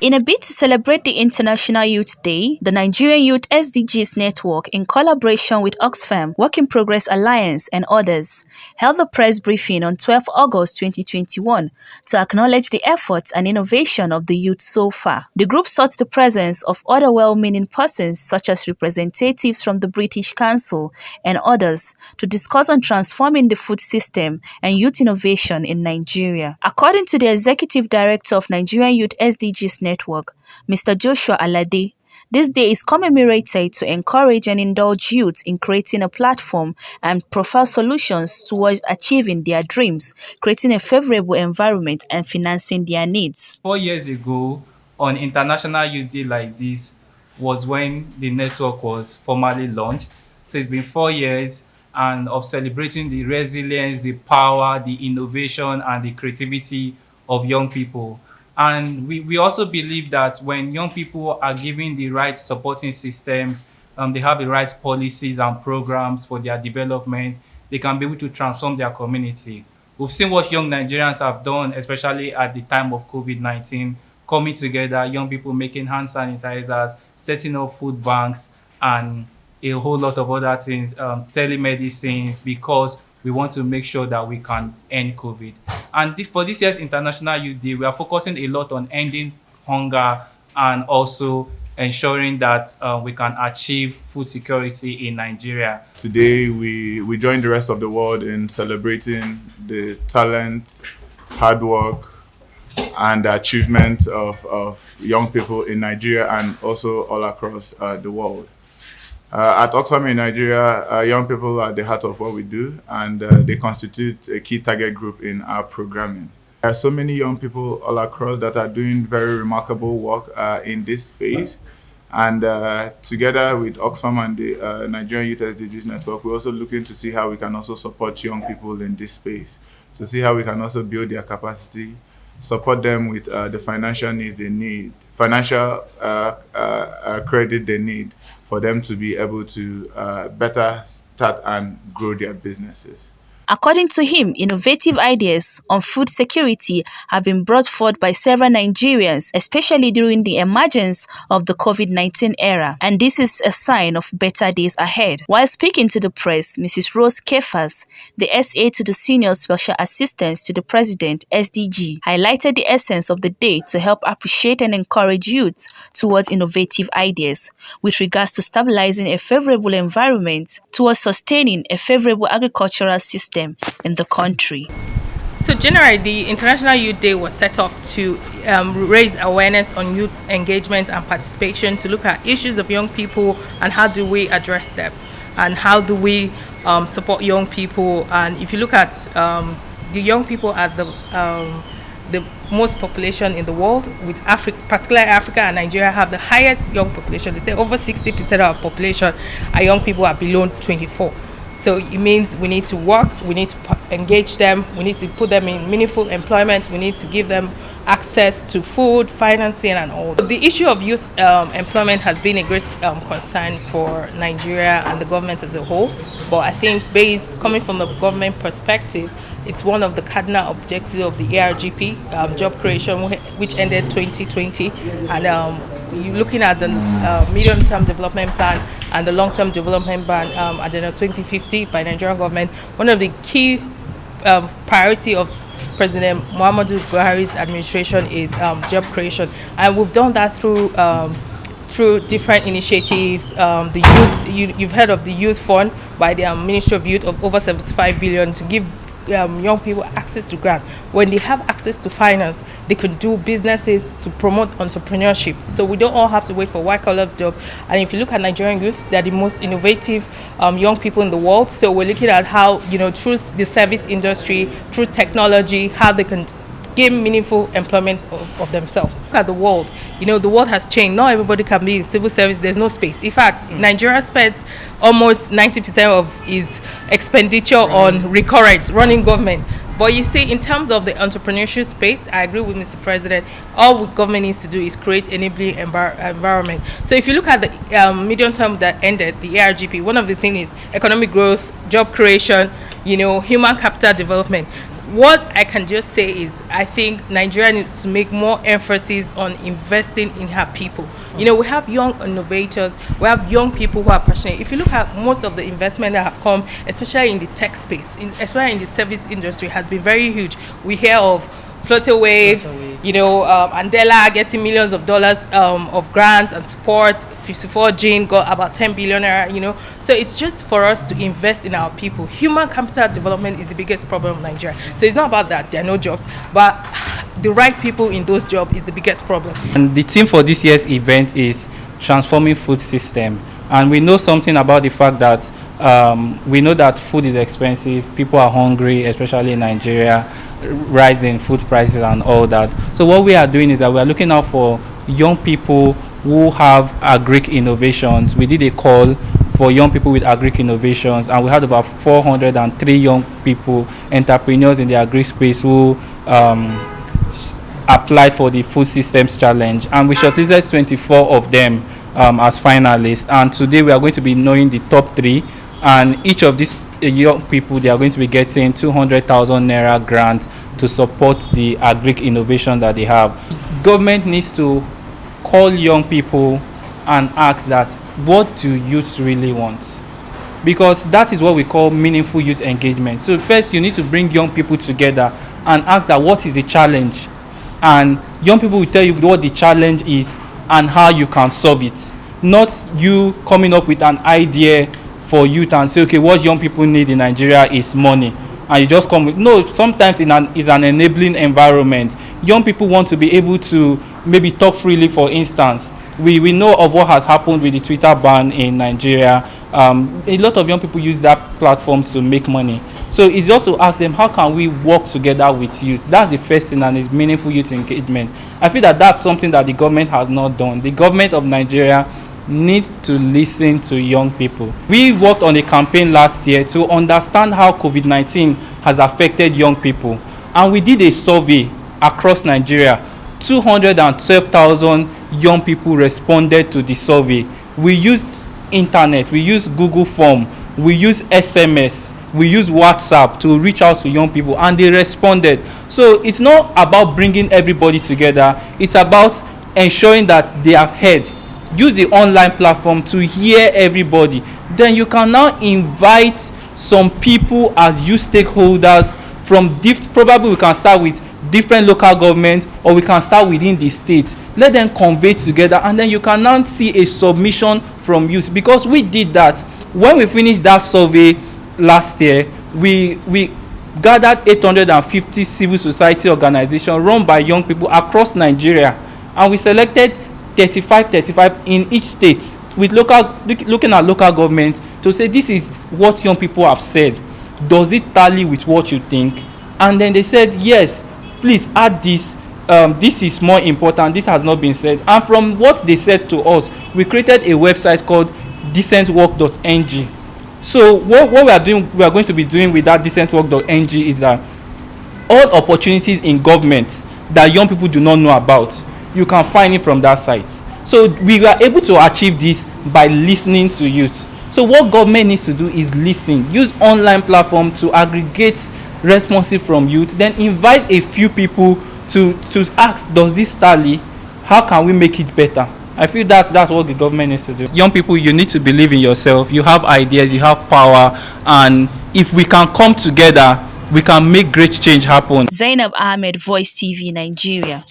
In a bid to celebrate the International Youth Day, the Nigerian Youth SDGs Network, in collaboration with Oxfam, Work in Progress Alliance, and others, held a press briefing on 12 August 2021 to acknowledge the efforts and innovation of the youth so far. The group sought the presence of other well-meaning persons such as representatives from the British Council and others to discuss on transforming the food system and youth innovation in Nigeria. According to the Executive Director of Nigerian Youth SDGs Network, Mr. Joshua Alade, this day is commemorated to encourage and indulge youth in creating a platform and profile solutions towards achieving their dreams, creating a favorable environment and financing their needs. 4 years ago, on International Youth Day like this, was when the network was formally launched. So it's been 4 years and of celebrating the resilience, the power, the innovation, and the creativity of young people. And we also believe that when young people are given the right supporting systems, they have the right policies and programs for their development, they can be able to transform their community. We've seen what young Nigerians have done, especially at the time of COVID-19, coming together, young people making hand sanitizers, setting up food banks, and a whole lot of other things, telemedicines, because we want to make sure that we can end COVID. And for this year's International Youth Day, we are focusing a lot on ending hunger and also ensuring that we can achieve food security in Nigeria. Today, we join the rest of the world in celebrating the talent, hard work, and the achievement of young people in Nigeria and also all across the world. At Oxfam in Nigeria, young people are the heart of what we do, and they constitute a key target group in our programming. There are so many young people all across that are doing very remarkable work in this space. And together with Oxfam and the Nigerian Youth SDGs Network, we're also looking to see how we can also support young people in this space, to see how we can also build their capacity, support them with the financial needs they need, financial credit they need for them to be able to better start and grow their businesses. According to him, innovative ideas on food security have been brought forth by several Nigerians, especially during the emergence of the COVID-19 era, and this is a sign of better days ahead. While speaking to the press, Mrs. Rose Kefas, the SA to the Senior Special Assistant to the President, SDG, highlighted the essence of the day to help appreciate and encourage youth towards innovative ideas with regards to stabilizing a favorable environment towards sustaining a favorable agricultural system in the country. So generally, the International Youth Day was set up to raise awareness on youth engagement and participation, to look at issues of young people and how do we address them, and how do we support young people. And if you look at the young people are the most population in the world, with Africa, particularly Africa and Nigeria, have the highest young population. They say over 60% of our population are young people are below 24. So it means we need to work, we need to engage them, we need to put them in meaningful employment, we need to give them access to food, financing, and all. The issue of youth employment has been a great concern for Nigeria and the government as a whole. But I think, coming from the government perspective, it's one of the cardinal objectives of the ARGP, job creation, which ended 2020. And you're looking at the medium-term development plan and the long-term development plan, Agenda 2050 by Nigerian government. One of the key priority of President Muhammadu Buhari's administration is job creation, and we've done that through different initiatives. The youth, you've heard of the Youth Fund by the Ministry of Youth, of over 75 billion to give young people access to grant. When they have access to finance, they can do businesses to promote entrepreneurship. So we don't all have to wait for white-collar job. And if you look at Nigerian youth, they're the most innovative young people in the world. So we're looking at how, through the service industry, through technology, how they can gain meaningful employment of themselves. Look at the world. The world has changed. Not everybody can be in civil service. There's no space. In fact, Nigeria spends almost 90% of its expenditure on recurrent running government. But you see, in terms of the entrepreneurship space, I agree with Mr. President. All government needs to do is create enabling environment. So if you look at the medium term that ended, the ARGP, one of the things is economic growth, job creation, human capital development. what I can just say is I think Nigeria needs to make more emphasis on investing in her people. You know, we have young innovators, we have young people who are passionate. If you look at most of the investment that have come, especially in the tech space, especially in the service industry, has been very huge. We hear of Flutterwave, you know, Andela getting millions of dollars of grants and support. 54 Jane got about 10 billion naira, you know. So it's just for us to invest in our people. Human capital development is the biggest problem in Nigeria. So it's not about that there are no jobs, but the right people in those jobs is the biggest problem. And the theme for this year's event is transforming food system. And we know something about the fact that we know that food is expensive, people are hungry, especially in Nigeria, rising food prices and all that. So what we are doing is that we are looking out for young people who have agric innovations. We did a call for young people with agric innovations, and we had about 403 young people, entrepreneurs in the agri space, who applied for the food systems challenge, and we shortlisted 24 of them as finalists. And today we are going to be knowing the top 3, and each of these young people, they are going to be getting 200,000 naira grant to support the agric innovation that they have. Government needs to call young people and ask that, what do youth really want? Because that is what we call meaningful youth engagement. So first you need to bring young people together and ask that, what is the challenge? And young people will tell you what the challenge is and how you can solve it. Not you coming up with an idea for youth and say, okay, what young people need in Nigeria is money, and you just come with, no, sometimes it's an enabling environment. Young people want to be able to maybe talk freely. For instance, we know of what has happened with the Twitter ban in Nigeria. A lot of young people use that platform to make money. So it's just to ask them, how can we work together with youth? That's the first thing, and it's meaningful youth engagement. I feel that that's something that the government has not done. The government of Nigeria needs to listen to young people. We worked on a campaign last year to understand how COVID-19 has affected young people, and we did a survey across Nigeria. 212,000 young people responded to the survey. We used internet, we used Google Form, we used SMS, we used WhatsApp to reach out to young people, and they responded. So it's not about bringing everybody together, it's about ensuring that they are heard. Use the online platform to hear everybody. Then you can now invite some people as you stakeholders from probably we can start with different local governments, or we can start within the states. Let them convey together, and then you can now see a submission from youth. Because we did that when we finished that survey last year. We gathered 850 civil society organizations run by young people across Nigeria, and we selected 35 in each state, with looking at local government to say, this is what young people have said, does it tally with what you think? And then they said, yes, please add this, this is more important, this has not been said. And from what they said to us, we created a website called decentwork.ng. So what we are going to be doing with that decentwork.ng is that all opportunities in government that young people do not know about, you can find it from that site. So we were able to achieve this by listening to youth. So what government needs to do is listen, use online platform to aggregate responses from youth, then invite a few people to ask, does this tally? How can we make it better? I feel that's what the government needs to do. Young people, you need to believe in yourself. You have ideas, you have power, and if we can come together, we can make great change happen. Zainab Ahmed, Voicetv, Nigeria.